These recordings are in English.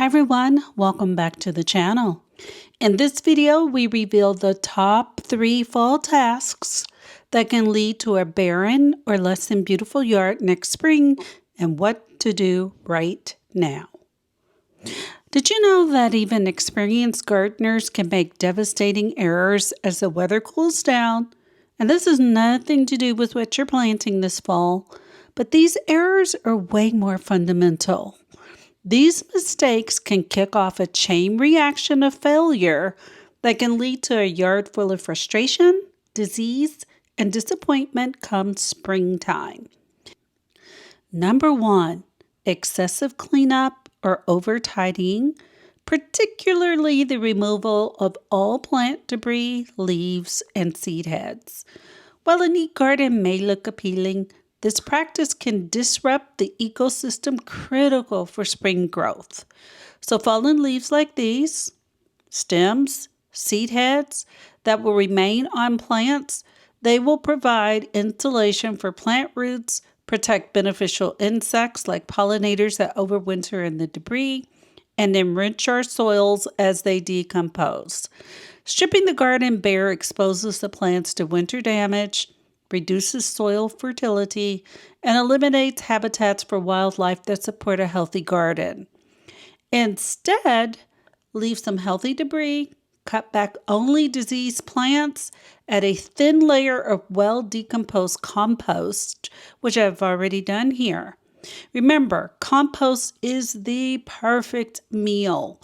Hi everyone, welcome back to the channel. In this video, we reveal the top 3 fall tasks that can lead to a barren or less than beautiful yard next spring and what to do right now. Did you know that even experienced gardeners can make devastating errors as the weather cools down? And this has nothing to do with what you're planting this fall, but these errors are way more fundamental. These mistakes can kick off a chain reaction of failure that can lead to a yard full of frustration, disease, and disappointment come springtime. Number 1, excessive cleanup or over-tidying, particularly the removal of all plant debris, leaves, and seed heads. While a neat garden may look appealing, this practice can disrupt the ecosystem critical for spring growth. So fallen leaves like these, stems, seed heads that will remain on plants, they will provide insulation for plant roots, protect beneficial insects like pollinators that overwinter in the debris, and enrich our soils as they decompose. Stripping the garden bare exposes the plants to winter damage, reduces soil fertility, and eliminates habitats for wildlife that support a healthy garden. Instead, leave some healthy debris, cut back only diseased plants, add a thin layer of well-decomposed compost, which I've already done here. Remember, compost is the perfect meal.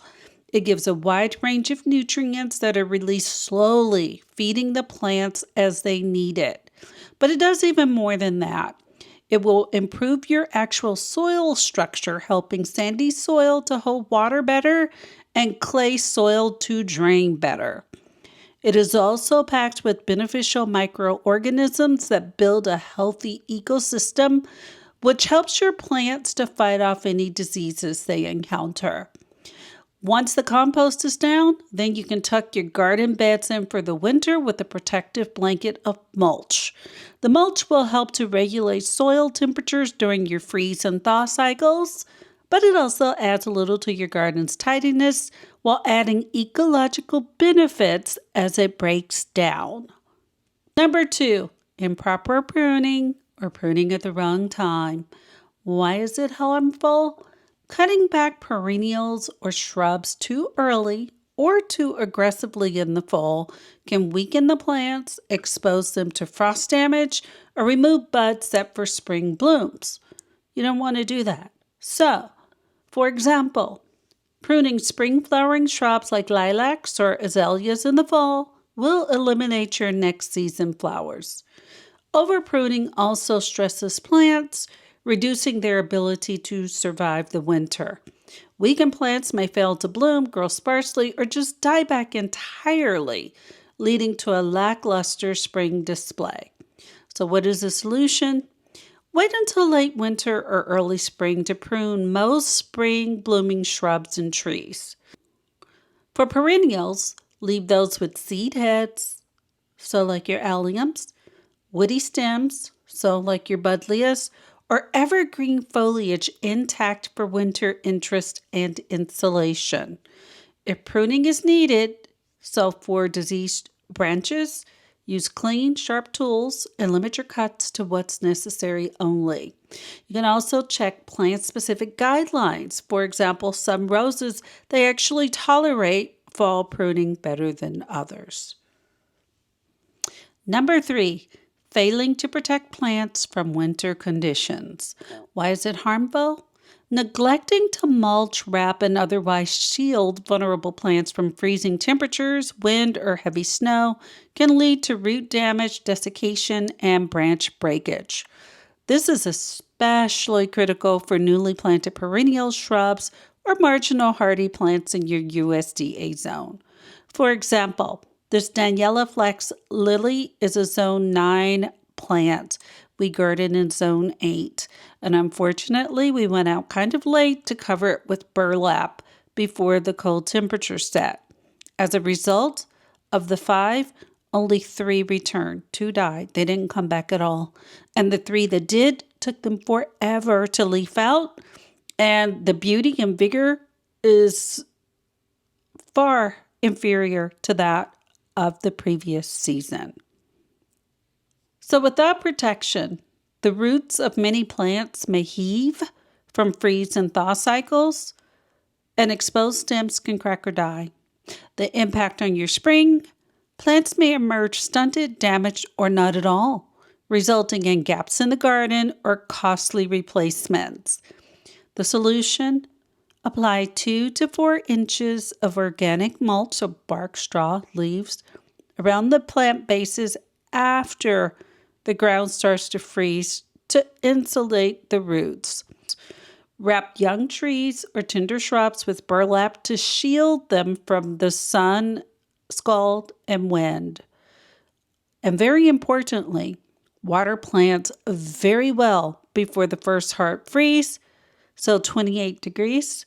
It gives a wide range of nutrients that are released slowly, feeding the plants as they need it. But it does even more than that. It will improve your actual soil structure, helping sandy soil to hold water better and clay soil to drain better. It is also packed with beneficial microorganisms that build a healthy ecosystem, which helps your plants to fight off any diseases they encounter. Once the compost is down, then you can tuck your garden beds in for the winter with a protective blanket of mulch. The mulch will help to regulate soil temperatures during your freeze and thaw cycles, but it also adds a little to your garden's tidiness while adding ecological benefits as it breaks down. Number 2, improper pruning or pruning at the wrong time. Why is it harmful? Cutting back perennials or shrubs too early or too aggressively in the fall can weaken the plants, expose them to frost damage, or remove buds set for spring blooms. You don't want to do that. So, for example, pruning spring flowering shrubs like lilacs or azaleas in the fall will eliminate your next season flowers. Over pruning also stresses plants, reducing their ability to survive the winter. Weakened plants may fail to bloom, grow sparsely, or just die back entirely, leading to a lackluster spring display. So what is the solution? Wait until late winter or early spring to prune most spring blooming shrubs and trees. For perennials, leave those with seed heads, so like your alliums, woody stems, so like your buddleias, or evergreen foliage intact for winter interest and insulation. If pruning is needed, so for diseased branches, use clean, sharp tools and limit your cuts to what's necessary only. You can also check plant-specific guidelines. For example, some roses, they actually tolerate fall pruning better than others. Number 3, failing to protect plants from winter conditions. Why is it harmful? Neglecting to mulch, wrap, and otherwise shield vulnerable plants from freezing temperatures, wind, or heavy snow can lead to root damage, desiccation, and branch breakage. This is especially critical for newly planted perennial shrubs or marginal hardy plants in your USDA zone. For example, this Daniela Flex lily is a Zone 9 plant. We garden in Zone 8, and unfortunately we went out kind of late to cover it with burlap before the cold temperature set. As a result, of the 5, only 3 returned. 2 died. They didn't come back at all. And the 3 that did took them forever to leaf out, and the beauty and vigor is far inferior to that of the previous season. So without protection, the roots of many plants may heave from freeze and thaw cycles, and exposed stems can crack or die. The impact on your spring: plants may emerge stunted, damaged, or not at all, resulting in gaps in the garden or costly replacements. The solution: apply 2 to 4 inches of organic mulch, so bark, straw, leaves, around the plant bases after the ground starts to freeze to insulate the roots. Wrap young trees or tender shrubs with burlap to shield them from the sun, scald, and wind. And very importantly, water plants very well before the first hard freeze, so 28 degrees,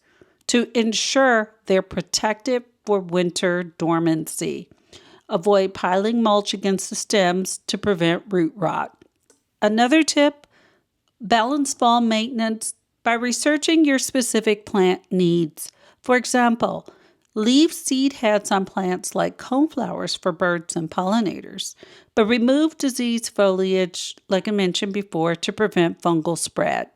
to ensure they're protected for winter dormancy. Avoid piling mulch against the stems to prevent root rot. Another tip: balance fall maintenance by researching your specific plant needs. For example, leave seed heads on plants like coneflowers for birds and pollinators, but remove diseased foliage, like I mentioned before, to prevent fungal spread.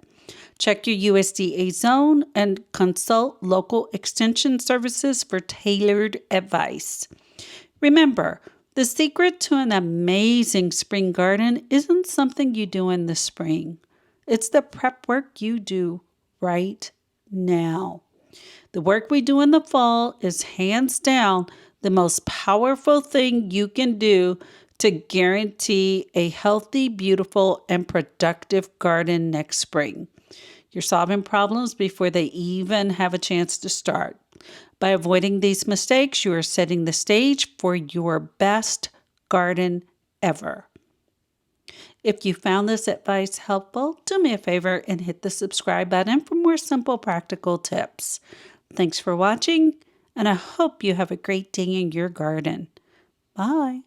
Check your USDA zone and consult local extension services for tailored advice. Remember, the secret to an amazing spring garden isn't something you do in the spring. It's the prep work you do right now. The work we do in the fall is hands down the most powerful thing you can do to guarantee a healthy, beautiful, and productive garden next spring. You're solving problems before they even have a chance to start. By avoiding these mistakes, you are setting the stage for your best garden ever. If you found this advice helpful, do me a favor and hit the subscribe button for more simple, practical tips. Thanks for watching, and I hope you have a great day in your garden. Bye.